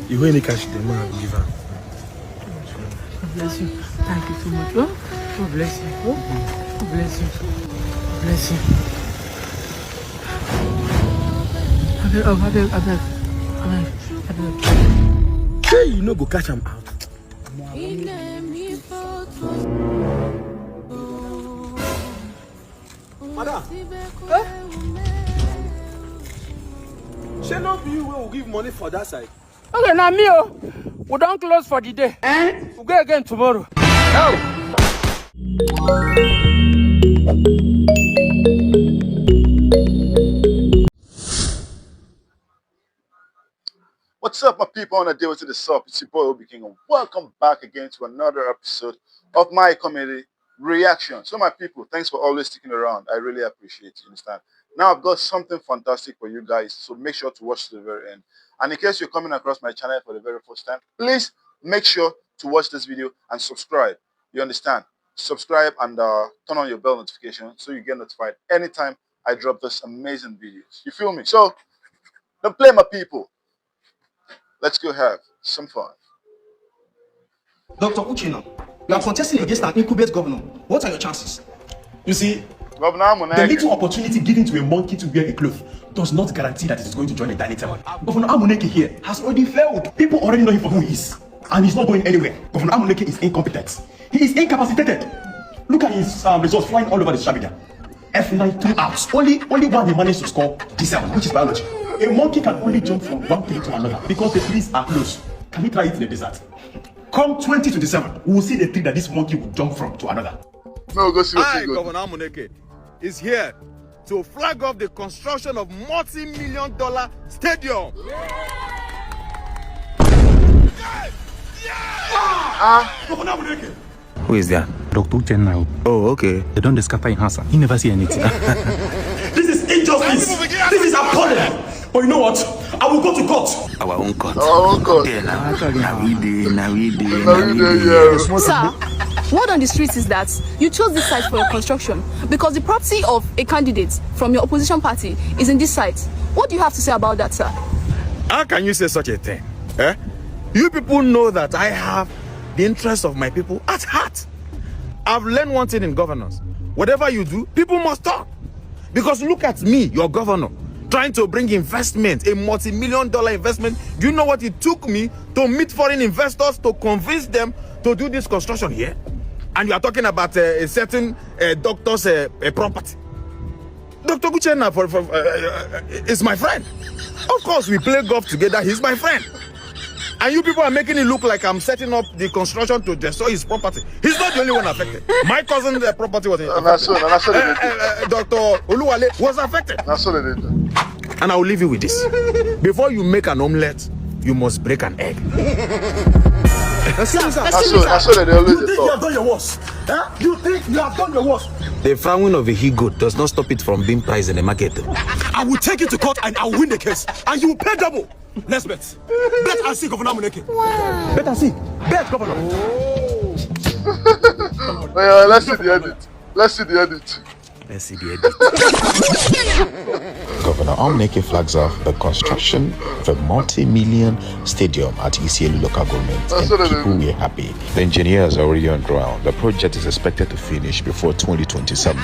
You any cash the man give her. God bless you. Thank you so much. Oh, God bless you. Oh, God bless you. God bless you. Say you no go catch him out. Madam. Shall not be you will give money for that side. Okay, now me, we don't close for the day. We'll go again tomorrow. What's up, my people? On a day to the sub, it's your boy OBIKING, and welcome back again to another episode of my comedy reaction. So, my people, thanks for always sticking around. I really appreciate it. You understand? Now, I've got something fantastic for you guys, so make sure to watch to the very end. And in case you're coming across my channel for the very first time, please make sure to watch this video and subscribe. You understand? Subscribe and turn on your bell notification so you get notified anytime I drop this amazing videos. You feel me? So, don't play, my people. Let's go have some fun. Dr. Uchenna, you are contesting against an incumbent governor. What are your chances? You see, Governor Amuneke, the little opportunity given to a monkey to wear a cloth does not guarantee that it is going to join a dining table. Governor Amuneke here has already failed. People already know him for who he is, and he's not going anywhere. Governor Amuneke is incompetent. He is incapacitated. Look at his results flying all over the social media. F9 2 outs. Only one he managed to score D7, which is biology. A monkey can only jump from one tree to another because the trees are close. Can we try it in the desert? Come 2027, we will see the tree that this monkey will jump from to another. no, go see what I, you got. Governor Amuneke, is here to flag off the construction of multi-million-dollar stadium. Governor Amuneke! Who is there? Dr. Uchenna. Oh, okay. They don't discover in Hassa. He never see anything. This is injustice! This is appalling! But you know what? I will go to court. Our own court. Our own court. Now we did. Sir, word on the streets is that you chose this site for your construction because the property of a candidate from your opposition party is in this site. What do you have to say about that, sir? How can you say such a thing? Eh? You people know that I have the interests of my people at heart. I've learned one thing in governance. Whatever you do, people must talk. Because look at me, your governor, trying to bring investment, a multi-million-dollar investment. Do you know what it took me to meet foreign investors to convince them to do this construction here? And you are talking about a certain doctor's property. Dr. Uchenna is my friend. Of course, we play golf together. He's my friend. And you people are making it look like I'm setting up the construction to destroy his property. He's not the only one affected. My cousin's property was affected. Dr. Oluwale was affected. And I will leave you with this. Before you make an omelette, you must break an egg. That's what they always You think you have done your worst? Huh? You think you have done your worst? The frowning of a he-goat does not stop it from being priced in the market. I will take it to court and I will win the case. And you will pay double. Let's bet. Bet and see, Governor Amuneke. Wow. Bet and see. Bet, Governor. Yeah, let's see the edit. Let's see the edit. Let's see the edit. Governor Amuneke flags off the construction of a multi-million stadium at Isielu local government, and people were happy. The engineers are already on ground. The project is expected to finish before 2027.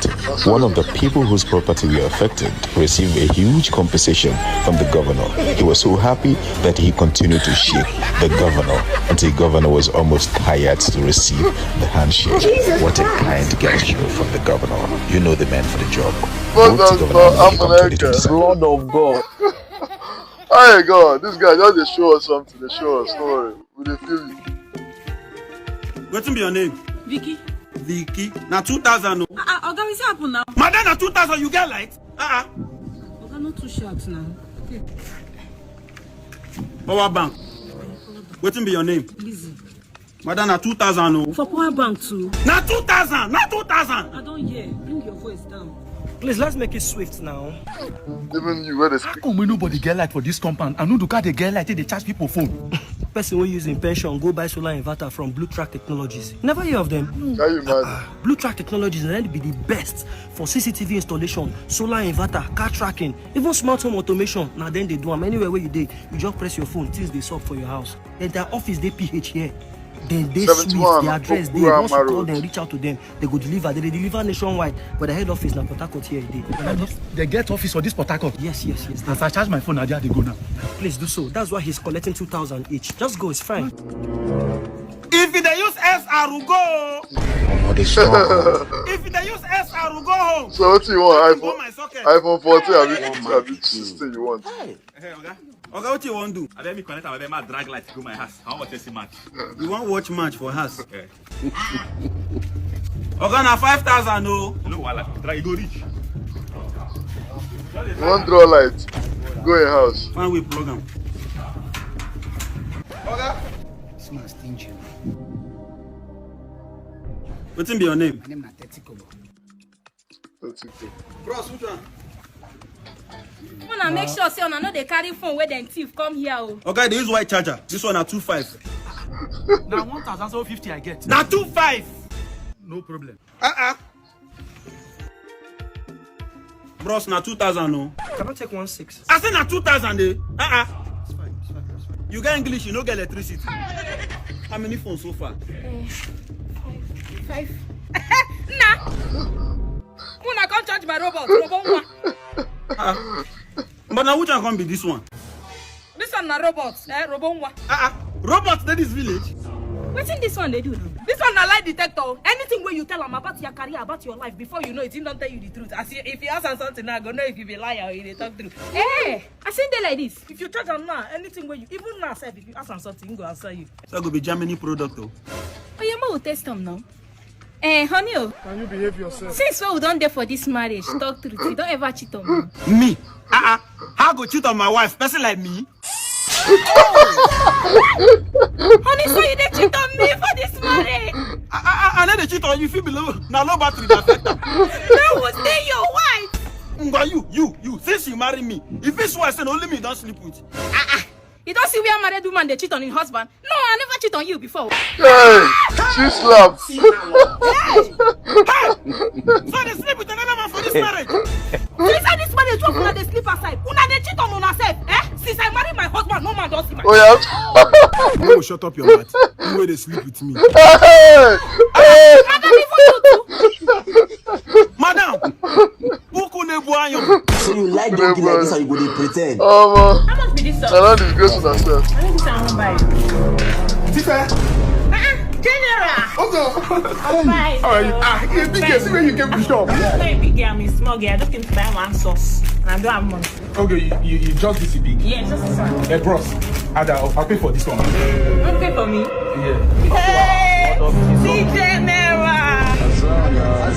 One of the people whose property were affected received a huge compensation from the governor. He was so happy that he continued to shake the governor until the governor was almost tired to receive the handshake. What a kind gesture from the governor. You know the man for the job. Blood of God. Hey God, this guy just show us something. They show us story. We dey feel you. What's your name? Vicky. Vicky. Now 2000. Oga, what's happen now? Madam, now 2000 you get light. Oga, not too short now. Okay. Power bank. What's your name? Lizzie. Madam, now 2000. For power bank too. Now 2000. Now 2000. I don't hear. Bring your voice down. Please, let's make it swift now. Even you, where they How speak. come we nobody get light for this compound? And Nduka they get light, they charge people phone. person will use in pension go buy solar inverter from Blue Track Technologies. Never hear of them? Can you imagine? Blue Track Technologies is going to be the best for CCTV installation, solar inverter, car tracking, even smart home automation. Now then they do them anywhere where you do. You just press your phone, things they solve for your house. Then their office they PH here. Then they switch the address. They once you call them, reach out to them. They go deliver. They deliver nationwide, but the head office now Port Harcourt here. They get office for this Port Harcourt. Yes. As I charge my phone, I they go now. Please do so. That's why he's collecting 2,000 each. Just go, it's fine. If they use SR, go. If they use SR, go home. So what do you want? iPhone 14, I mean 16 you want? Hey, okay. Okay, what you want to do? I let me connect my drag light to my house. How much is the match? You want watch match for house? Okay. Okay, now 5,000 no. Look, drag go reach. One draw light. Go in house. One way program. Okay. This man stingy. What's be your name? My name is Tetico. Bros, which one? Wanna make sure say on they carry phone where then thief come here. Okay, they use white charger. This one at 2.5. Now 1,750 I get. Now 2.5. No problem. Bros, now 2,000 no. Can I take 1.6? I said now 2,000 eh? It's fine. You get English, you don't get electricity. How many phones so far? 5. Nah. When I can't charge my robot one. But now which one can be this one? This one na robot, robot one. Robots in this village? What's in this one they do now? This one na lie detector. Anything where you tell them about your career, about your life, before you know it, he don't tell you the truth. If you ask him something now, go know if you be liar or you talk true. Hey, I seen they like this. If you charge them now, anything where you, even now, if you ask him something, he go answer you. So go be Germany product though. Oh, your mom will test them now. Honey, can you behave yourself? Since we don't there for this marriage, talk truth. You don't ever cheat on me. Me? How go cheat on my wife? Person like me? Honey, so you did cheat on me for this marriage? I know they cheat on you. Feel below. Now low battery that affect them. That was they your wife. You. Since you marry me, if it's wife, then only me don't sleep with. You don't see where married woman they cheat on her husband? No, I never cheat on you before. Hey, she slapped. Hey! So they sleep with another man for this marriage? Inside this marriage, what una they sleep aside? Una they cheat on una self, Since I married my husband, no man don't see my. Oh yeah. You shut up your mouth. You way they sleep with me. Madam, even you too. Madam, so you like donkey like this and you go dey pretend? How much be this song? I don't disgrace with myself. I think this one won't buy. Tifa. General. How are you? You're big girl. See where you came to shop. I'm not a big girl, I'm a small girl. I just came to buy one sauce. And I don't have money. Okay, you just this big. Yeah, just this one. Hey, bros, I'll pay for this one. You pay for me? Yeah. Hey, see General.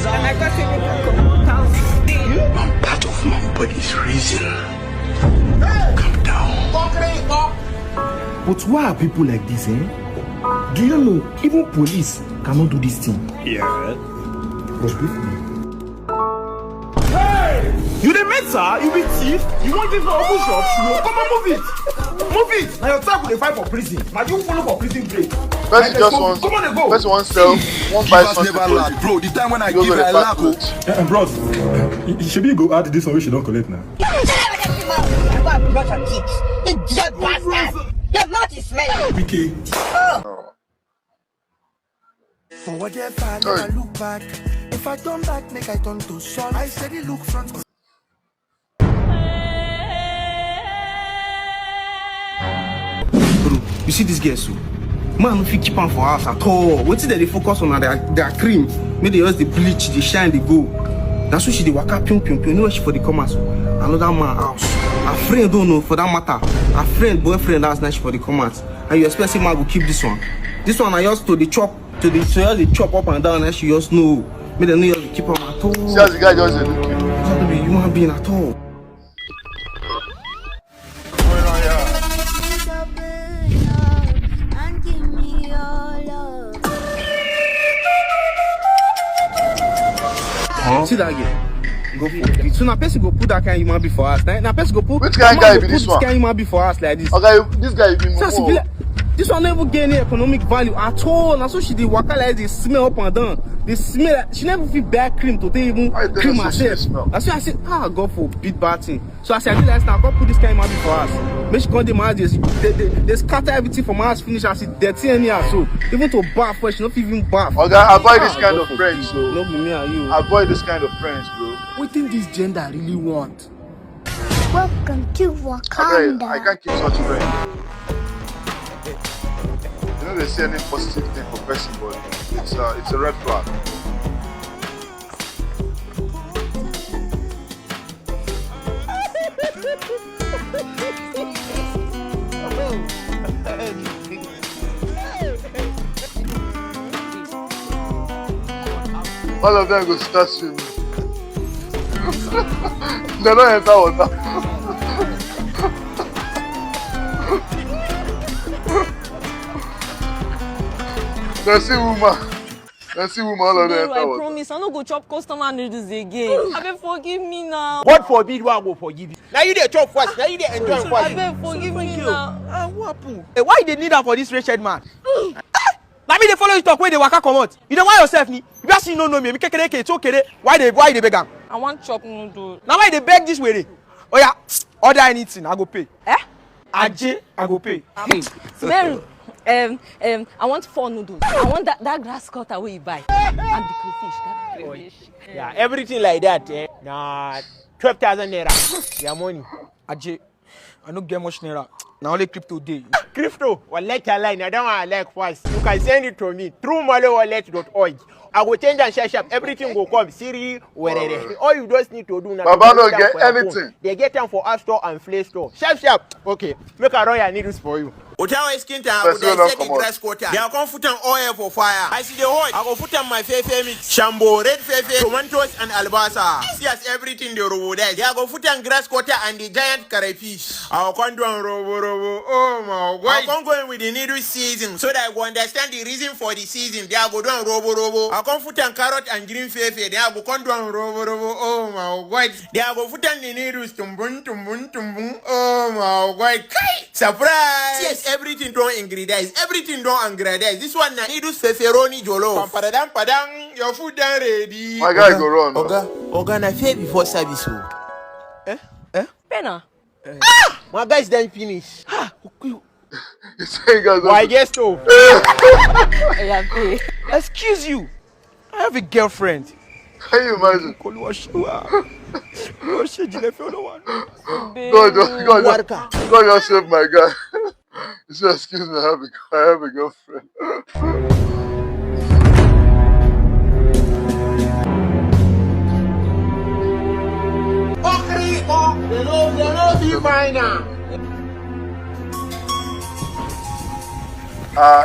And I got $1,060. I'm part of my body's reason. Calm down. But why are people like this, Do you know, even police cannot do this thing? Yeah. Hey! You the met, sir? You be thief? You want this for open shop? Come on, move it! Move it! Now your time will fight for prison. Now you follow for prison break. First just one. Come on, go. First one sell, one buy something. Never lack, bro. The time when I give I lack. Bros, you should be go add this one which you don't collect now. Your mouth is smelling. Okay. For whatever I never look back. If I turn back, make I turn to sun. I said it look front. Bro, you see this girl so? Man, if you keep on for us at all. What is that they focus on their cream? Maybe they use the bleach, they shine, they go. That's why she they waka pium. You know she for the commerce. Another man house. Her friend don't know for that matter. Her friend, boyfriend last night for the commerce. And you expect man will keep this one. This one I used to the chop up and down and she just know. Me they know you have to keep on at all. See as the guy just looking. It's not to be human being at all. See that again? Go for it. So now person go put that kind of human before us. Now person go put. Which kind of guy be this one? This kind of human before us like this. Okay, this guy be more. This one never get any economic value at all. Now so she did waka like they smell up and down. They smell like, she never feel bad cream to even cream herself. That's why I said, God for big bad thing. So I said, I did last now, God put this kind of money for us. Make she come to my house, they scatter everything from my house finish. I said, dirty in here. So even to bath first, she not even bath. Okay, avoid this kind of friends, so no be me and you. Avoid this kind of friends, bro. What think this gender really want? Welcome to Wakanda. I can't keep such friends. You know they say any positive thing for person, but it's a red flag. All of them go start swimming. They don't enter water. Let's see woman, all of them enter I water. promise, I no go chop customer noodles again. I beg forgive me now. God forbid, I will forgive you. Now you dey chop first, now you dey enjoy first. I beg forgive me now. What happen? Hey, why they need that for this wretched man? Now me they follow you talk when they waka come out. You don't want yourself ni. You just no know me. Me kekere it's okay. Why they beg am? I want chop noodles. Now why they beg this way? Oh yeah, order anything, I go pay. Aje, I go pay. Mary, I want 4 noodles. I want that grass cutter where you buy. And the crayfish, that crayfish. Yeah, everything like that, Nah, 12,000 naira. Your money. Aje, I don't get much naira. Now only crypto day. Crypto, wallet line. I don't want to like first. You can send it to me through molewallet.org. I will change and share shop. Everything will come. Siri, wherever. All you just need to do now. Baba don't get anything. They get them for App Store and Play Store. Sharp. Okay, make a royal needles for you. Otawa skin time. They set the grass cutter. They are going to put an oil for fire. I see the oil. I go put on my fefe mix. Shambo, red fefe, tomatoes and albasa. Yes, everything they robo there. They are going to put on grass cutter and the giant crayfish. I will do robo. Oh my God. I go in with the needle season so that I will understand the reason for the season. They are going to robo. I come put on carrot and green fefe. They are going to do robo. Oh my God. They are going to put on the needles. Tumbun. Oh my God. Surprise. Yes. Everything don't ingredients. Everything don't ingredients. This one na needles pepperoni jollof. Padang, your food done ready. My guy go run. Oga na fair before service. Pena. My guys done finish. Why guess so? Excuse you. I have a girlfriend. Can you imagine? God, just save my guy. He said, excuse me, I have a girlfriend.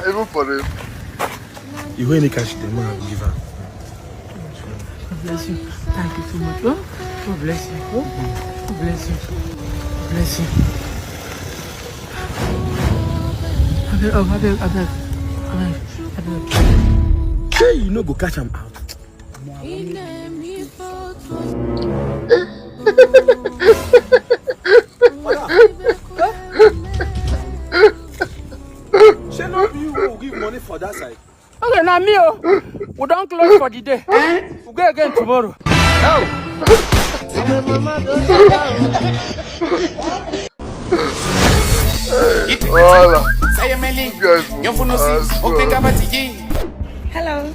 Even for him. You will catch the man give her. God bless you. Thank you so much. Oh, God bless you. Oh, God bless you. God bless you. I beg. Hey, you no go catch him out. Shall not you will give money for that side. Okay, now me, we don't close for the day. We'll go again tomorrow. Hello.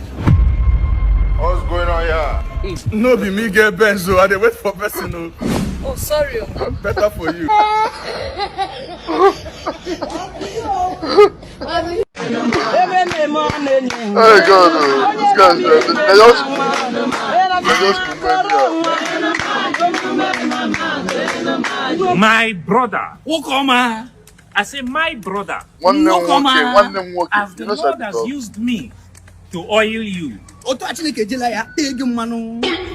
What's going on here? No be me get benzo. I dey wait for person. No. Oh, sorry. Better for you. Hey God, this guy's they just My brother. Wokoma. I say my brother. One Wokoma. them walking. As the Lord has used me to oil you,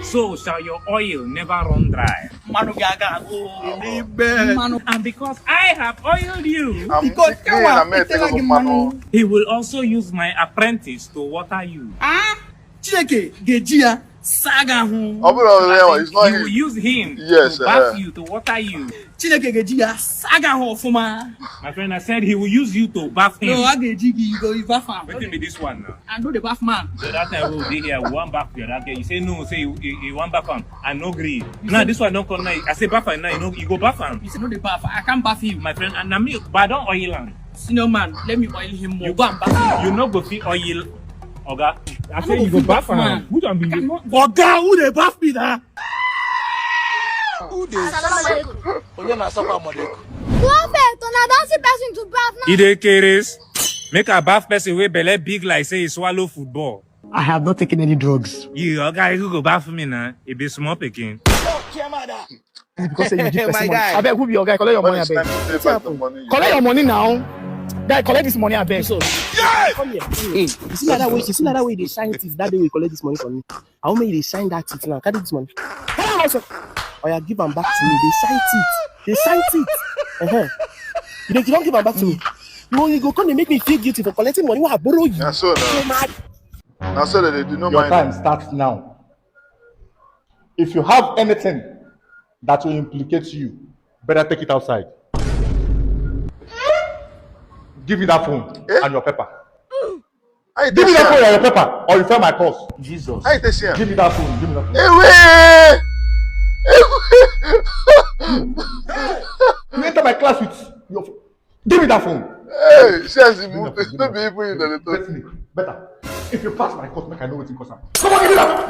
so shall your oil never run dry. And because I have oiled you, he will also use my apprentice to water you. He will use him to bath you, to water you. My friend, I said he will use you to bath him. No, I get jiggy, you go bath him. Wait till me this one now. I know the bath man. The other time we'll be here, one bath the other day. You say no, say you want bath him. I no agree. Now this one don't come now. I say bath him now, you go bath him. You say no the bath. I can't bath him. My friend, and me, but I don't oil him. Senior man, let me oil him more. You go and bath him. You know go fit oil. Oga, I say you go bath him. Who don't be you? Oga, who they bath me now? Who perfect, and I don't see person to bath now. Ide Keres, make a bath person with belly big like say he swallow football. I have not taken any drugs. You, okay, you go bath for me now. It be small picking. Because you give person money. I beg, who be your guy? Collect your money, I beg. Collect your money now. Guy, collect this money, I beg. Come here. Hey, you see like that way? You see like that way they sign it that day we collect this money from me. How many they sign that it now? Carry this money. Oh yeah, give them back to me. They signed it. They signed it. You don't give them back to me. You go come and make me feel guilty for collecting money. What I borrow you? That's so now. That's so that they do not Your mind. time starts now. If you have anything that will implicate you, better take it outside. Give me that phone and your paper. Give me that phone and your paper, or refer my calls. Jesus. Give me that phone. Give me that phone. You enter my class with your phone. Give me that phone. Hey, says the move. Don't be able to better. If you pass my course, make I know what you cause. Come on,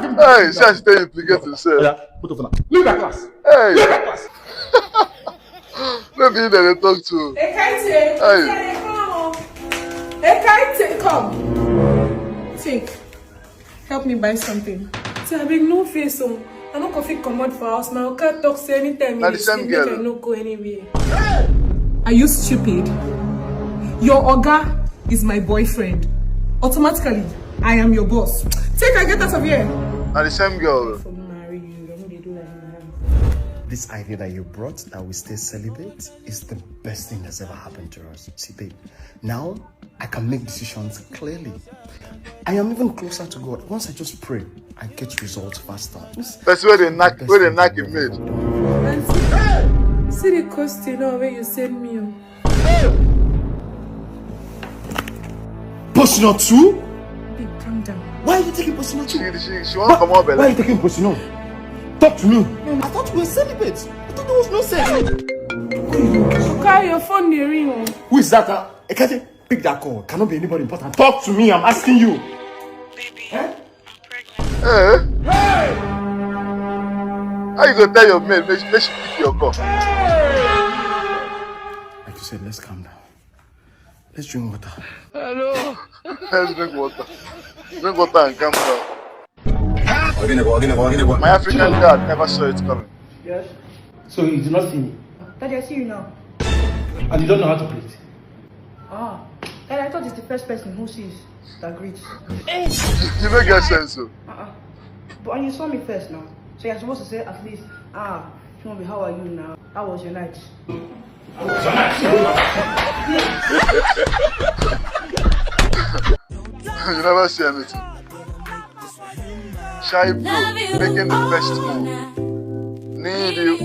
give me that. Hey, says they implicate himself. Yeah, put off now. Leave that class. Hey. Leave that class. Don't be there to talk to. Ekeaite, Ekeaite, come. Think. Help me buy something. See, I beg no face on. I no coffee come out for house. My oka talk say anytime Not the same girl. I no go anywhere. Are you stupid? Your oga is my boyfriend. Automatically, I am your boss. Take and get out of here. Not the same girl. This idea that you brought that we stay celibate is the best thing that's ever happened to us. See, babe, now I can make decisions clearly. I am even closer to God. Once I just pray, I get results faster. That's where they knock it made. See the cost you know where you send me. Personal too? Babe, calm down. Why are you taking personal too? She won't come out, Why are you taking personal? Talk to me. I thought we were celibate. I thought there was no sex. Okay, your phone the ring. Who is that? Ekeaite, pick that call. Cannot be anybody important. Talk to me. I'm asking you. Baby, I'm pregnant. Hey. How you gonna tell your maid? Make she pick your call. Like you said, let's calm down. Let's drink water. Hello. Let's drink water. Drink water and calm down. My African dad never saw it coming. Yes. So you did not see me? Daddy, I see you now. And you don't know how to play it? Ah. Daddy, I thought it's the first person who sees that greets. You don't get sense, so. But you saw me first now. So you're supposed to say at least, Showboi, how are you now? How was your night? You never see anything. Shy bro, making the best move. Need you.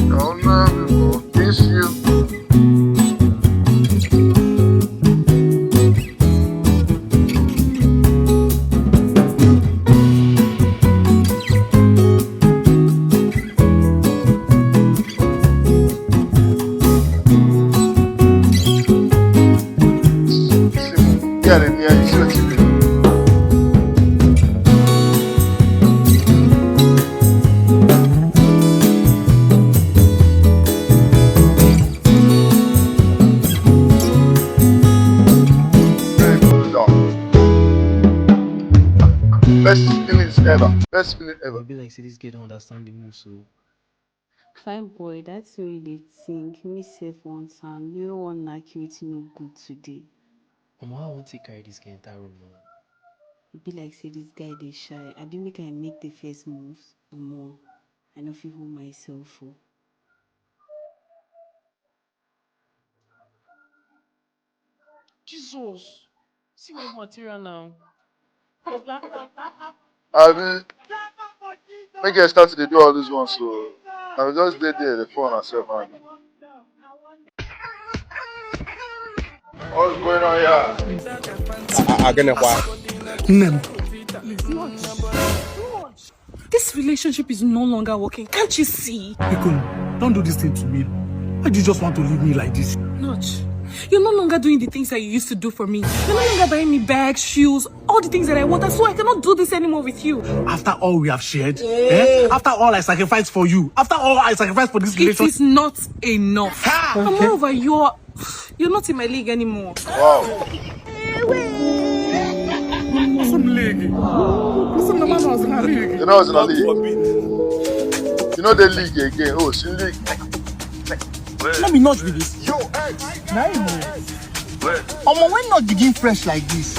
Don't love you, miss you. Get in here, you see what you do. Best feelings ever. Best feeling ever. Be like, see this kid don't understand the move, so. Fine boy, that's the way they think. Me safe once and you want to accurate no good today. Mama, I want to carry this guy entire room now. It be like say this guy they shy. I didn't make the first moves more. I know feel myself for. Jesus! See what material now. I mean, make I start to do all this one, so I will just stay there, the phone myself. What's going on here? I'm gonna This relationship is no longer working. Can't you see? Ikun, don't do this thing to me. Why do you just want to leave me like this? Notch, you're no longer doing the things that you used to do for me. You're no longer buying me bags, shoes, all the things that I wanted, so I cannot do this anymore with you. After all we have shared, after all I sacrificed for you, after all I sacrificed for this relationship. It is not enough. And moreover, you're not in my league anymore. Wow. Some league. You know it's in a league. You know the league again. Oh, it's in league. Let me not with this. Yo, X. When not begin fresh like this.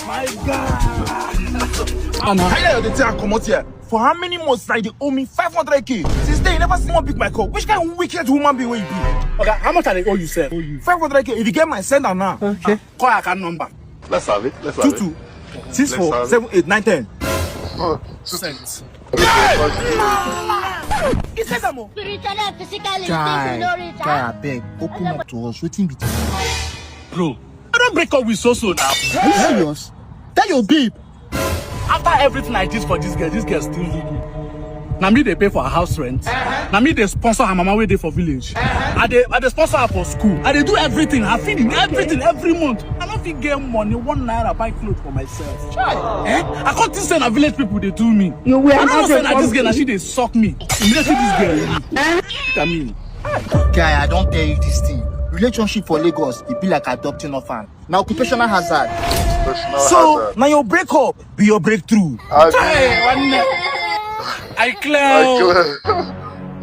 My God. Anna, how did they come out here? For how many months they owe me 500k? Since then, you never see one pick my call. Which kind of wicked woman be where you be? Okay, how much are they owe you, sir? 500k. If you get my sender now, okay. Call your account number. Let's have it. 22 64 78 9 10. Cents. Spiritually and physically. Guy, I beg, open up to us. Waiting between. Bro, I don't break up with Soso now. Are you serious? That your babe. After everything I did for this girl still leave me. Now me they pay for her house rent. Now me they sponsor her mama way day for village. I they sponsor her for school. I they do everything. I feed everything every month. I don't think get money 1 naira buy clothes for myself. I can't think say village people they do me. I don't say that this girl and she they suck me. Immediately this girl. I mean, guy, I don't tell you this thing. Relationship for Lagos, it be like adopting orphan. Now occupational hazard. So now your breakup be your breakthrough. I clear.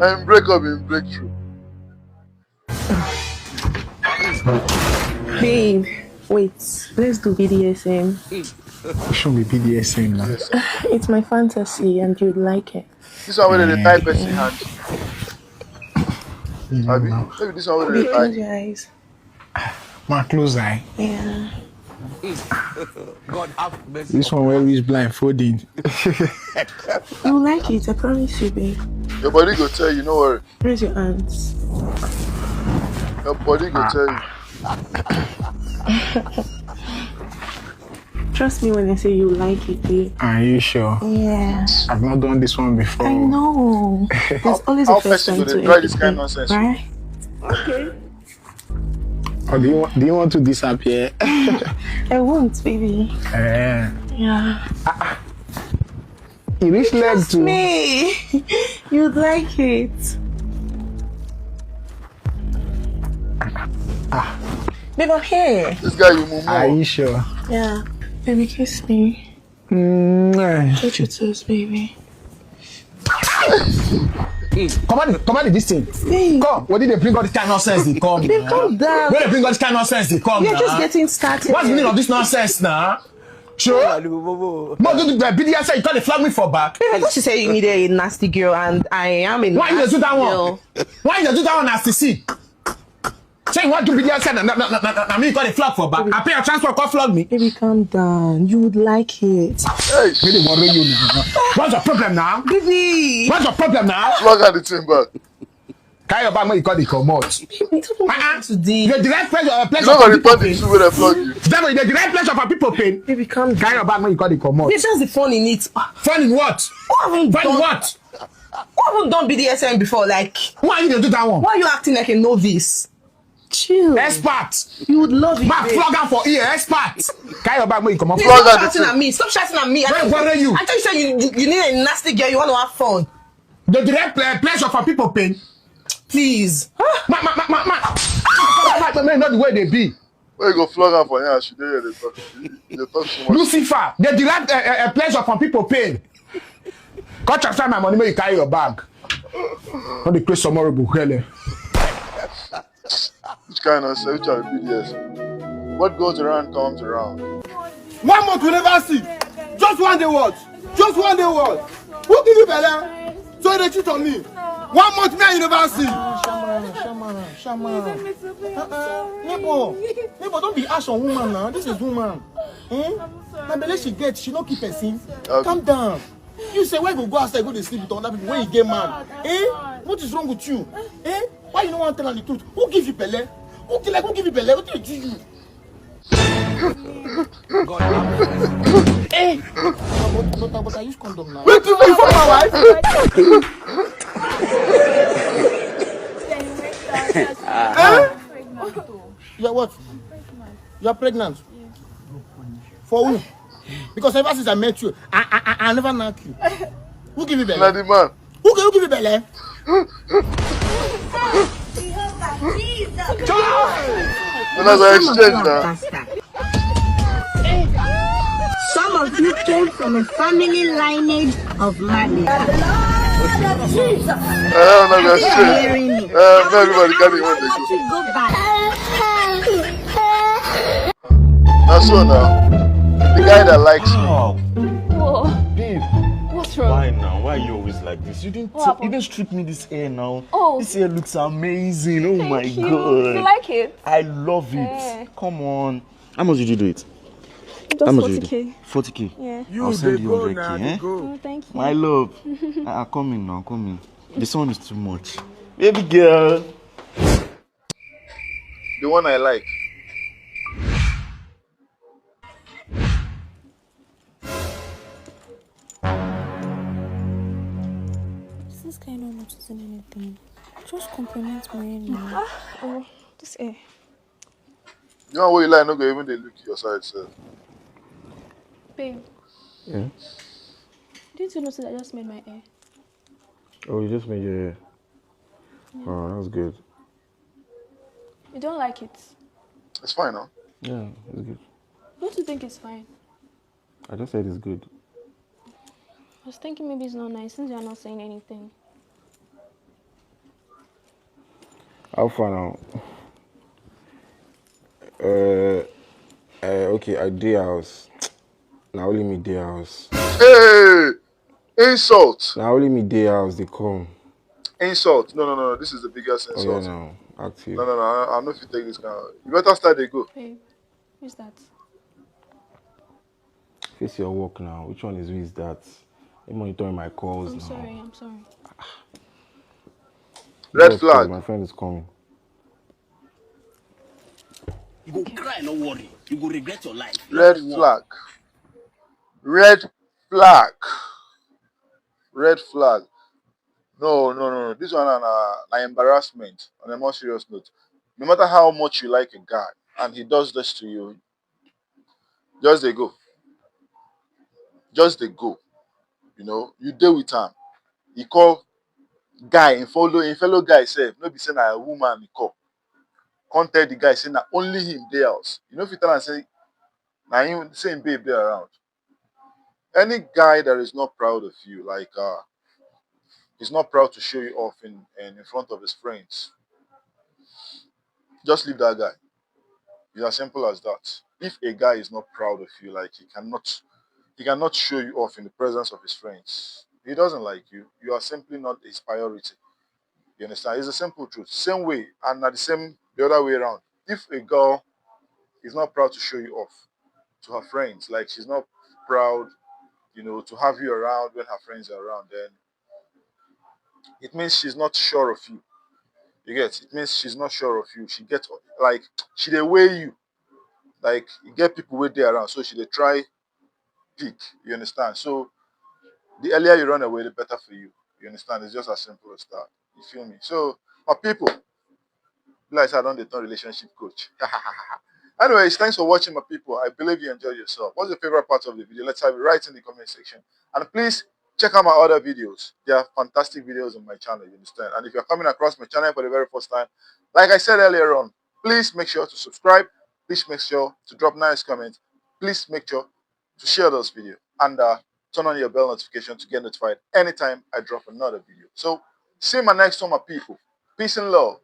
I'm breakup in breakthrough. Babe, wait. Let's do BDSM. Show me BDSM now. It's my fantasy and you'd like it. This one with the type person hand. Maybe this one with the type. Close your eyes. My close eye. Yeah. God have mercy. This one where he's blindfolding. You like it, I promise you, babe. Your body go tell you, no worry. Raise your hands. Your body go tell you. Trust me when I say you like it, babe. Are you sure? Yeah. I've not done this one before. I know. There's always a first time to try this kind of nonsense. Right? Okay. Or do you want to disappear? I won't, baby. Yeah. You reach leg to me. You'd like it. Babe, I'm here. This guy you move. Are you sure? Yeah. Baby, kiss me. Touch your toes, baby. Come on, this thing. Come. What did they bring all this kind of nonsense? They come. Babe, calm down. When they bring all this kind of nonsense, they come. You're just getting started. What's the meaning of this nonsense now? Sure. But the BDS said you can't flag me for back. Babe, I thought you said you needed a nasty girl, and I am a nasty girl. Why you do that one? Why you do that one nasty see? Say you want to BDS said na me you got a flag for back. I pay a transport, come flog me. Baby, calm down. You would like it. Hey, really worry you now. What's your problem now? Baby. What's your problem now? Flog at the thing back. Carry your bag when you got the commode. Today. The direct pleasure You don't got to report the issue where they flog you. That way, the direct pleasure for people pain. Baby, calm down. Carry your bag when you got the commode. This is the fun in it. Fun in what? Fun in what? Who haven't done BDSM before? Like, why are you gonna do that one? Why are you acting like a novice? Chill. Expert. You would love it. Man, flog her for ear. Expert. Carry your bag when you come up. Stop shouting at me. Stop shouting at me. Where are you? I thought you said you need a nasty girl. You want to have fun. The direct pleasure for people pain. Please. Man, not the way they be. Where you go flog her for here? She did they talk so much. Lucifer, the direct pleasure from people pain. Go transfer my money when you carry your bag. Not the place tomorrow go hell. Which kind of say which are BDS? What goes around comes around. 1 month we never see. Just one day what? Just one day what? Who give you better? So they cheat on me. 1 month me at university. Shama. Neighbor, don't be harsh on woman now. This is woman. My belly she gets, she don't keep person. Calm down. You say why go outside, go to sleep with other people when you get mad? What is wrong with you? Why you don't want to tell her the truth? Who give you belly? Who give you belly? What did you do? Hey! But I use condom now. Wait till you for my wife. You're what? You're pregnant. For who? Because ever since I met you, I never knock you. Who give you belly? Not the man. Who give you belly? Another exchange now. Some of you came from a family lineage of money. Jesus. Another exchange. Everybody carry one. That's so now. The guy that likes me. Whoa. Babe. What's wrong? Why now? Why are you always like this? You didn't strip me this hair now. Oh. This hair looks amazing. Oh my Thank you. god. You like it? I love it. Come on. How much did you do it? Just 40K. 40K? Yeah. I'll send you 100K. Oh, thank you. My love. Come in now. Come in. This one is too much. Baby girl. The one I like. This guy not noticing anything. Just compliment my now. Oh, this air. You know what you like, no go even they look your side, sir. Babe, Yeah? didn't you notice I just made my hair? Oh, you just made your hair. Oh, that was good. You don't like it? It's fine now. Yeah, it's good. Don't you think it's fine? I just said it's good. I was thinking maybe it's not nice since you're not saying anything. How far now? Okay, I day house. Now only me day house. Hey! Insult! Now only me day house, they come. Insult. No. This is the biggest insult. Oh yeah, now. Active. No. I know if you take this kind of... You better start they go. Babe, who's that? Face your work now. Which one is that? I'm monitoring my calls now. I'm sorry. Red flag. My friend is coming. You go cry, no worry. You go regret your life. Red flag. Red flag. Red flag. No. This one an embarrassment. On a more serious note, no matter how much you like a guy and he does this to you, just they go. Just they go. You know, you deal with him. He call guy and fellow guy say, no be saying a woman he call. Can't tell the guy saying that only him there else. You know if you tell and say, now him same babe there around. Any guy that is not proud of you, like he's not proud to show you off in front of his friends, just leave that guy. It's as simple as that. If a guy is not proud of you, like he cannot show you off in the presence of his friends, he doesn't like you. You are simply not his priority. You understand? It's a simple truth. Same way, and the other way around. If a girl is not proud to show you off to her friends, like she's not proud, you know, to have you around when her friends are around, then it means she's not sure of you. You get? It means she's not sure of you. She gets like she dey weigh you. Like you get people with there around, so she dey try pick. You understand? So the earlier you run away, the better for you. You understand? It's just as simple as that. You feel me? So my people, like I said, I don't turn relationship coach. Anyways, thanks for watching, my people. I believe you enjoyed yourself. What's your favorite part of the video? Let's have it right in the comment section. And please check out my other videos. There are fantastic videos on my channel, you understand? And if you're coming across my channel for the very first time, like I said earlier on, please make sure to subscribe. Please make sure to drop nice comments. Please make sure to share those videos. And turn on your bell notification to get notified anytime I drop another video. So, see you in my next one, my people. Peace and love.